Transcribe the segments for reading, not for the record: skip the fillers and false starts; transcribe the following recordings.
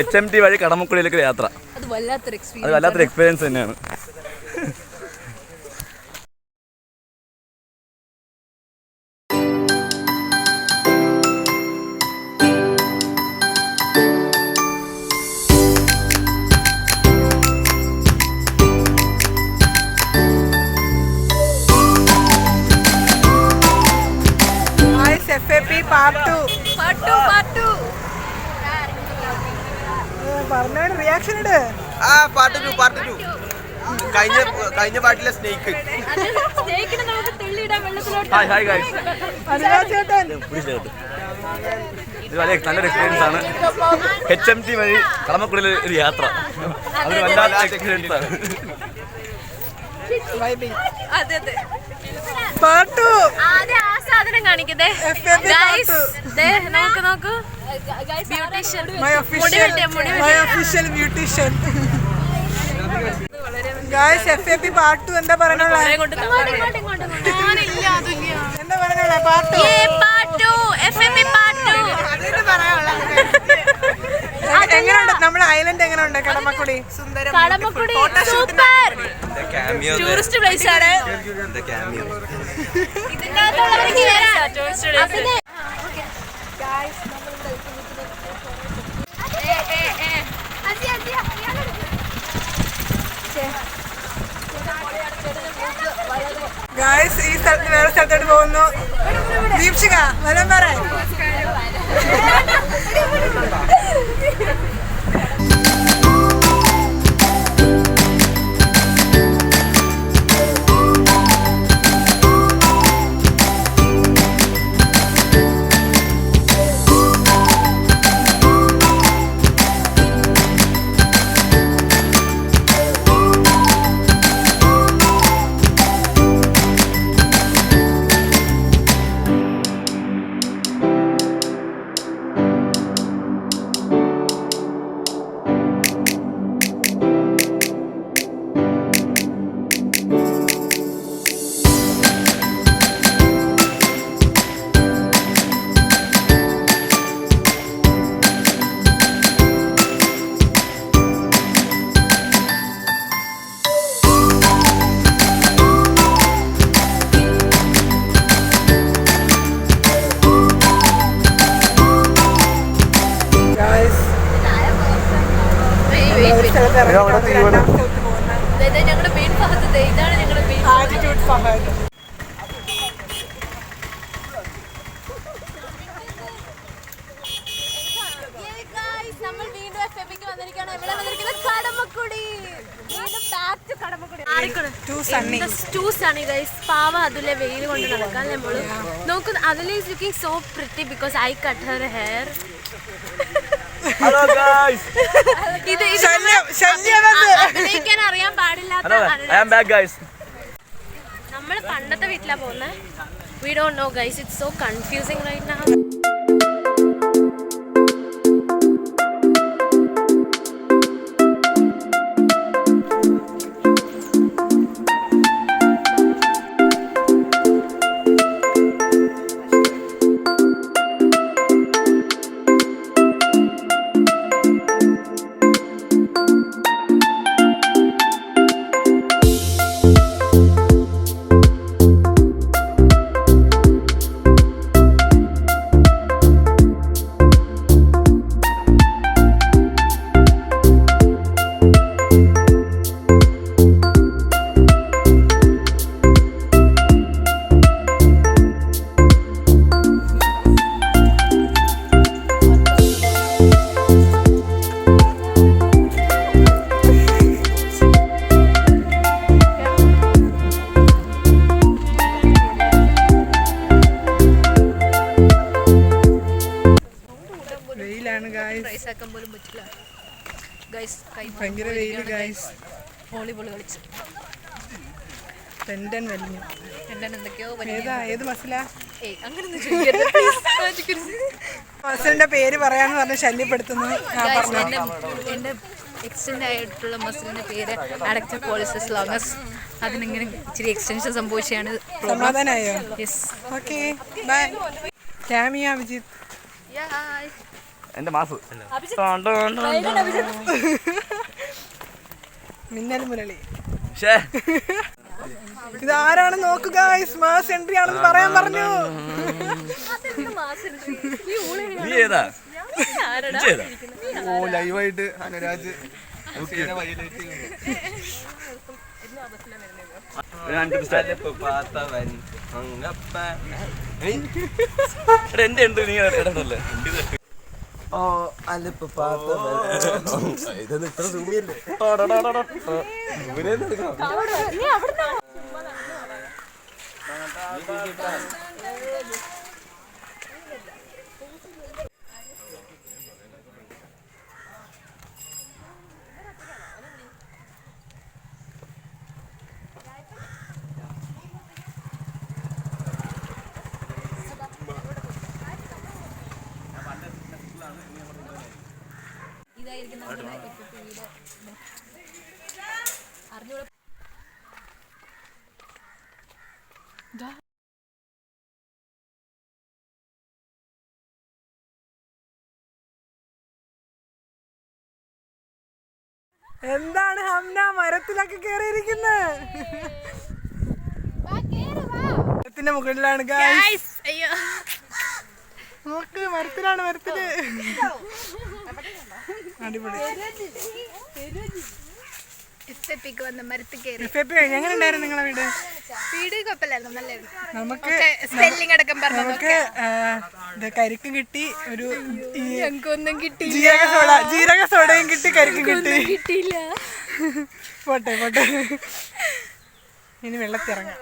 HMT വഴി കടമക്കുടിയിലേക്ക് യാത്ര. അത് വല്ലാത്തൊരു എക്സ്പീരിയൻസ് തന്നെയാണ്. കഴിഞ്ഞ പാട്ടിലെ സ്നേക്ക് നല്ലൊരു എക്സ്പീരിയൻസ് ആണ്. HMT വഴി കടമക്കുടിയിൽ ഒരു യാത്ര, അതൊരു വല്ലാത്ത എക്സ്പീരിയൻസ് ആണ്. കാണിക്കുന്നേ നോക്കൂ ബ്യൂട്ടീഷ്യൻ ഗായ്സ്. FAP പാർട്ട് 2 എന്താ പറയാനുള്ള? എങ്ങനെയുണ്ട് നമ്മുടെ ഐലൻഡ്? എങ്ങനെയുണ്ട് കടമക്കുടി? സൂപ്പർ ടൂറിസ്റ്റ് പ്ലേസ് ആണ്. ഗായ്സ് ഈ സ്ഥലത്ത് വേറെ സ്ഥലത്തോട്ട് പോകുന്നു. ദീപ്ഷിക വരാൻ പറ. ഞങ്ങളുടെ മെയിൻ ഭാഗത്ത് ഇതാണ് ഞങ്ങളുടെ മെയിൻ ആറ്റിറ്റ്യൂഡ് ഫഹദ്. നമ്മൾ വീണ്ടും FAPക്ക് വന്നിരിക്കുകയാണ്. എവിടെ വന്നിരിക്കുന്നത്? കടമക്കുടി. വീണ്ടും back to Kadamakkudy. Too sunny guys. പാവ അതിലെ വെയിൽ കൊണ്ട് നടക്കാൻ നമ്മള് നോക്കുന്നു. അതിലെ is looking so pretty because I cut her hair. Hello guys, അഭിനയിക്കാൻ അറിയാൻ പാടില്ലാത്ത നമ്മൾ പണ്ടത്തെ വീട്ടിലാ പോകുന്നത്. We don't know guys, it's so confusing right now. ഭയങ്കര വെയിൽ ഗൈസ്. വോളിബോൾ കളിച്ചു ടെൻഡൻ വലിഞ്ഞു. എന്തൊക്കെയോ ഏത് മസിലാ? മസിലിന്റെ പേര് പറയാന്ന് പറഞ്ഞ് ശല്യപ്പെടുത്തുന്നു. എന്റെ എക്സ്റ്റെൻഡ് ആയിട്ടുള്ള മസിലിന്റെ പേര് അഡക്റ്റർ പോളിസസ് ലോങ്ങസ്. അതിനിങ്ങനെ ഇച്ചിരി എക്സ്റ്റൻഷൻ സംഭവിച്ചാണ്. സമാധാനായോ? യെസ്. Okay bye. ക്യാമിയ അഭിജിത്ത്. എന്റെ മാസ് മിന്നൽ മുരളി. ഷേ ഇതാരാണ് നോക്കുക, മാസ് എൻട്രി ആണെന്ന് പറയാൻ പറഞ്ഞു. നീ ഏതാ ഓ ലൈവായിട്ട് അനുരാജ് എന്റെ ഉണ്ട് നീ ഇടണ്ടല്ലേ ഓ അല്ലിപ്പ ഇതൊന്നും ഇത്ര സൂമിയല്ലേ. എന്താണ് ഹംന മരത്തിലൊക്കെ കേറിയിരിക്കുന്നത്? മരത്തിന്റെ മുകളിലാണ് ഗൈസ്. നോക്ക്, മരത്തിലാണ്, മരത്തില്. അടിപൊളി. എങ്ങനെ ഉണ്ടായിരുന്നു നിങ്ങളെ വീട്? നമുക്ക് കരിക്കും കിട്ടി, ഒരു ജീരക സോഡയും കിട്ടി, കരിക്കും കിട്ടിയില്ല. പോട്ടെ പോട്ടെ, ഇനി വെള്ളത്തിറങ്ങാം.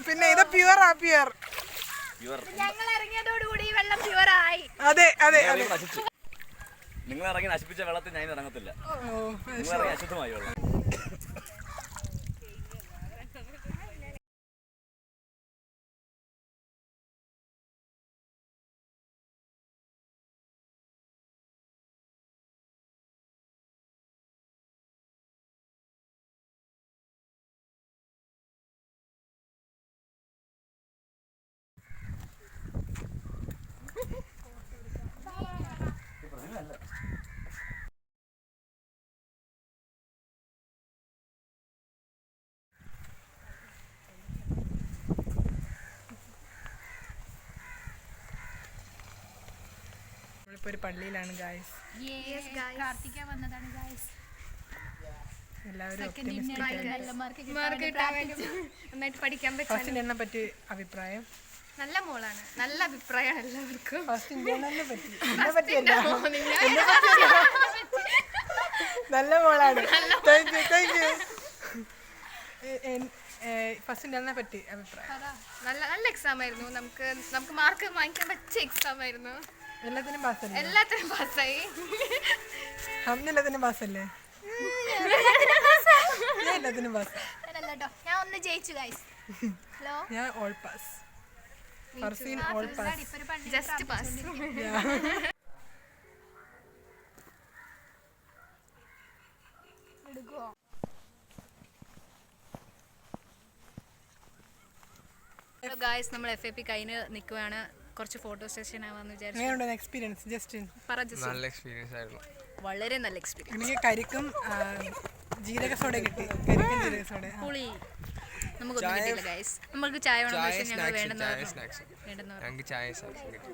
പിന്നെ ഇത് പ്യുവർ ആ പ്യുവർ. അതെ അതെ, നിങ്ങൾ ഇറങ്ങി നശിപ്പിച്ച വെള്ളത്തിൽ ഞാൻ ഇറങ്ങത്തില്ല. നിങ്ങൾ ഇറങ്ങി അശുദ്ധമായി വെള്ളം. ഒരു പള്ളിയിലാണ് ഗായ്സ്. എല്ലാവരും ഫസ്റ്റിനെ പറ്റി അഭിപ്രായം? നല്ല മോളാണ്, നല്ല അഭിപ്രായമാണ് എല്ലാവർക്കും. നല്ല മോളാണ്. Thank you thank you. ഫസ്റ്റിനെ പറ്റി അഭിപ്രായം? നല്ല നല്ല എക്സാം ആയിരുന്നു. നമുക്ക് മാർക്ക് വാങ്ങിക്കാൻ പറ്റിയ എക്സാം ആയിരുന്നു. എല്ലാത്തിനും പാസ്സല്ലേ? എല്ലാത്തിനും പാസ്സായി. എല്ലാത്തിനും പാസ്സല്ലേ? എല്ലാത്തിനും പാസ്. ഞാൻ ഒന്ന് ജയിച്ചു ഗൈസ്. ഞാൻ all pass. Farseen all pass. Just pass. Hello guys, നമ്മൾ FAP കഴിഞ്ഞ് നിൽക്കുകയാണ്. കുറച്ച് ഫോട്ടോ സെഷൻ ആവാന്ന് വിചാരിച്ചു. എക്സ്പീരിയൻസ് ജസ്റ്റ് നല്ല എക്സ്പീരിയൻസ് ആയിരുന്നു. വളരെ നല്ല എക്സ്പീരിയൻസ്. എനിക്ക് കരിക്കും ജീരക സോഡ കിട്ടി. കരിക്കും ജീരക സോഡ പുളി നമുക്കൊന്നും കിട്ടിയില്ല ഗൈസ്. നമുക്ക് ചായ വേണം, പക്ഷേ ഞങ്ങൾ വേണ്ടെന്ന് ചായ പറഞ്ഞു. സ്നാക്സ് വേണ്ടെന്ന് പറഞ്ഞു. ഞങ്ങൾക്ക് ചായ സ്നാക്സ് കിട്ടി.